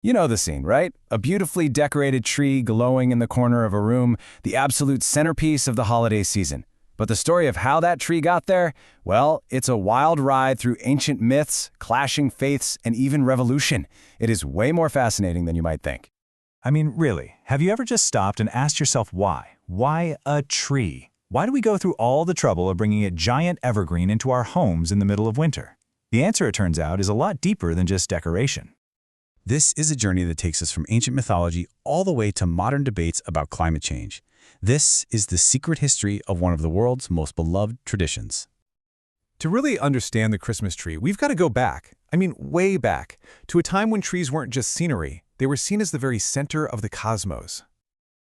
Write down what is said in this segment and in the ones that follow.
You know the scene, right? A beautifully decorated tree glowing in the corner of a room, the absolute centerpiece of the holiday season. But the story of how that tree got there, well, it's a wild ride through ancient myths, clashing faiths, and even revolution. It is way more fascinating than you might think. I mean, really, have you ever just stopped and asked yourself why? Why a tree? Why do we go through all the trouble of bringing a giant evergreen into our homes in the middle of winter? The answer, it turns out, is a lot deeper than just decoration. This is a journey that takes us from ancient mythology all the way to modern debates about climate change. This is the secret history of one of the world's most beloved traditions. To really understand the Christmas tree, we've got to go back, way back, to a time when trees weren't just scenery, they were seen as the very center of the cosmos.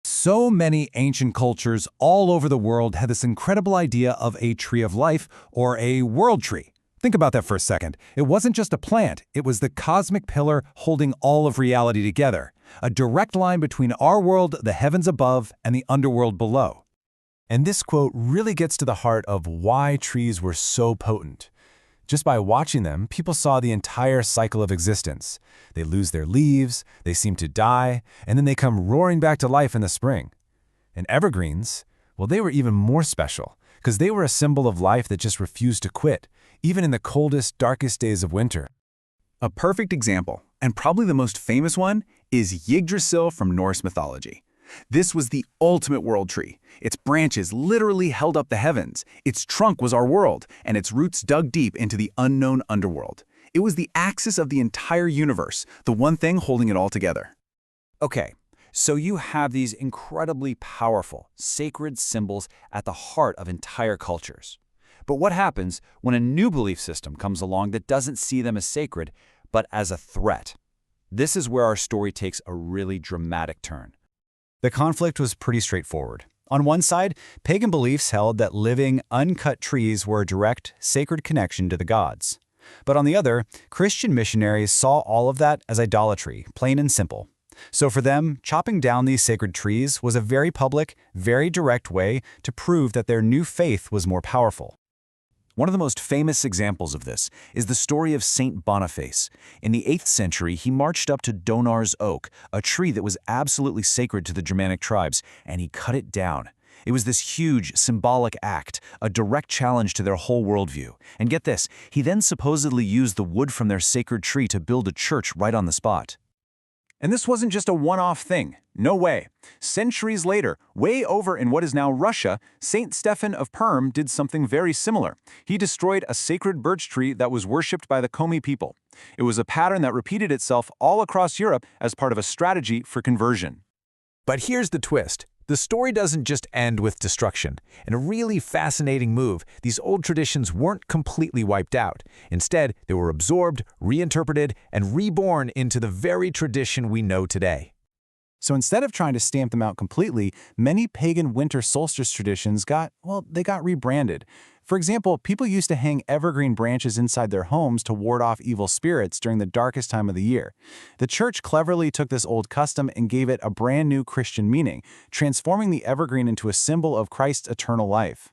So many ancient cultures all over the world had this incredible idea of a tree of life or a world tree. Think about that for a second. It wasn't just a plant, it was the cosmic pillar holding all of reality together, a direct line between our world, the heavens above, and the underworld below. And this quote really gets to the heart of why trees were so potent. Just by watching them, people saw the entire cycle of existence. They lose their leaves, they seem to die, and then they come roaring back to life in the spring. And evergreens, well, they were even more special, because they were a symbol of life that just refused to quit, even in the coldest, darkest days of winter. A perfect example, and probably the most famous one, is Yggdrasil from Norse mythology. This was the ultimate world tree. Its branches literally held up the heavens, its trunk was our world, and its roots dug deep into the unknown underworld. It was the axis of the entire universe, the one thing holding it all together. Okay, so you have these incredibly powerful, sacred symbols at the heart of entire cultures. But what happens when a new belief system comes along that doesn't see them as sacred, but as a threat? This is where our story takes a really dramatic turn. The conflict was pretty straightforward. On one side, pagan beliefs held that living, uncut trees were a direct, sacred connection to the gods. But on the other, Christian missionaries saw all of that as idolatry, plain and simple. So for them, chopping down these sacred trees was a very public, very direct way to prove that their new faith was more powerful. One of the most famous examples of this is the story of Saint Boniface. In the 8th century, he marched up to Donar's oak, a tree that was absolutely sacred to the Germanic tribes, and he cut it down. It was this huge, symbolic act, a direct challenge to their whole worldview. And get this, he then supposedly used the wood from their sacred tree to build a church right on the spot. And this wasn't just a one-off thing. No way. Centuries later, way over in what is now Russia, Saint Stephen of Perm did something very similar. He destroyed a sacred birch tree that was worshipped by the Komi people. It was a pattern that repeated itself all across Europe as part of a strategy for conversion. But here's the twist. The story doesn't just end with destruction. In a really fascinating move, these old traditions weren't completely wiped out. Instead, they were absorbed, reinterpreted, and reborn into the very tradition we know today. So instead of trying to stamp them out completely, many pagan winter solstice traditions got rebranded. For example, people used to hang evergreen branches inside their homes to ward off evil spirits during the darkest time of the year. The church cleverly took this old custom and gave it a brand new Christian meaning, transforming the evergreen into a symbol of Christ's eternal life.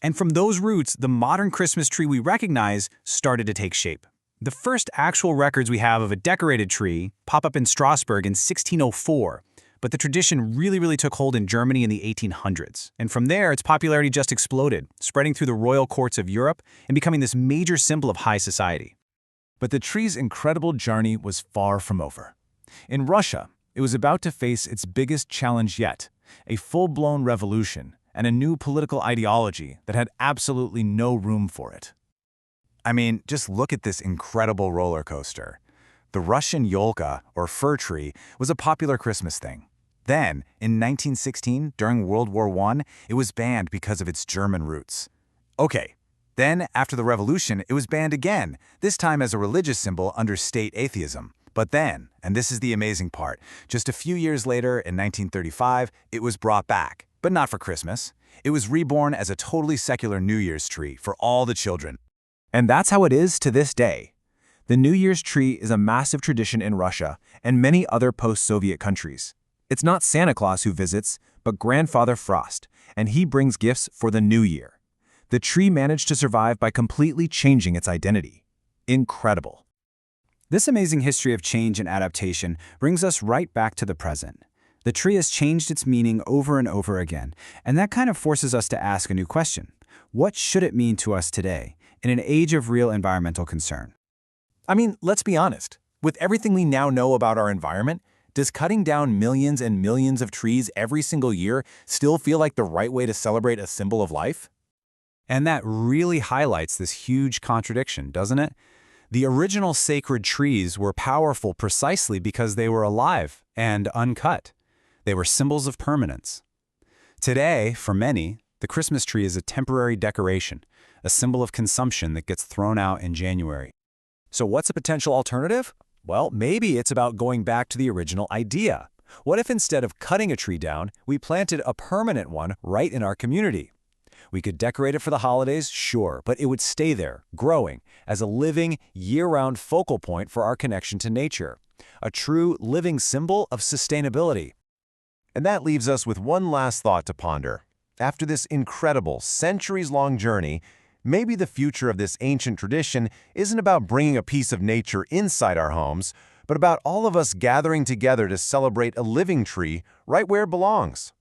And from those roots, the modern Christmas tree we recognize started to take shape. The first actual records we have of a decorated tree pop up in Strasbourg in 1604, but the tradition really took hold in Germany in the 1800s. And from there, its popularity just exploded, spreading through the royal courts of Europe and becoming this major symbol of high society. But the tree's incredible journey was far from over. In Russia, it was about to face its biggest challenge yet, a full-blown revolution and a new political ideology that had absolutely no room for it. I mean, just look at this incredible roller coaster. The Russian yolka, or fir tree, was a popular Christmas thing. Then, in 1916, during World War I, it was banned because of its German roots. Okay, then, after the revolution, it was banned again, this time as a religious symbol under state atheism. But then, and this is the amazing part, just a few years later, in 1935, it was brought back, but not for Christmas. It was reborn as a totally secular New Year's tree for all the children. And that's how it is to this day. The New Year's tree is a massive tradition in Russia and many other post-Soviet countries. It's not Santa Claus who visits, but Grandfather Frost, and he brings gifts for the new year. The tree managed to survive by completely changing its identity. Incredible. This amazing history of change and adaptation brings us right back to the present. The tree has changed its meaning over and over again, and that kind of forces us to ask a new question. What should it mean to us today, in an age of real environmental concern? I mean, let's be honest. With everything we now know about our environment, does cutting down millions and millions of trees every single year still feel like the right way to celebrate a symbol of life? And that really highlights this huge contradiction, doesn't it? The original sacred trees were powerful precisely because they were alive and uncut. They were symbols of permanence. Today, for many, the Christmas tree is a temporary decoration, a symbol of consumption that gets thrown out in January. So what's a potential alternative? Well, maybe it's about going back to the original idea. What if instead of cutting a tree down, we planted a permanent one right in our community? We could decorate it for the holidays, sure, but it would stay there, growing, as a living, year-round focal point for our connection to nature. A true living symbol of sustainability. And that leaves us with one last thought to ponder. After this incredible, centuries-long journey, maybe the future of this ancient tradition isn't about bringing a piece of nature inside our homes, but about all of us gathering together to celebrate a living tree right where it belongs.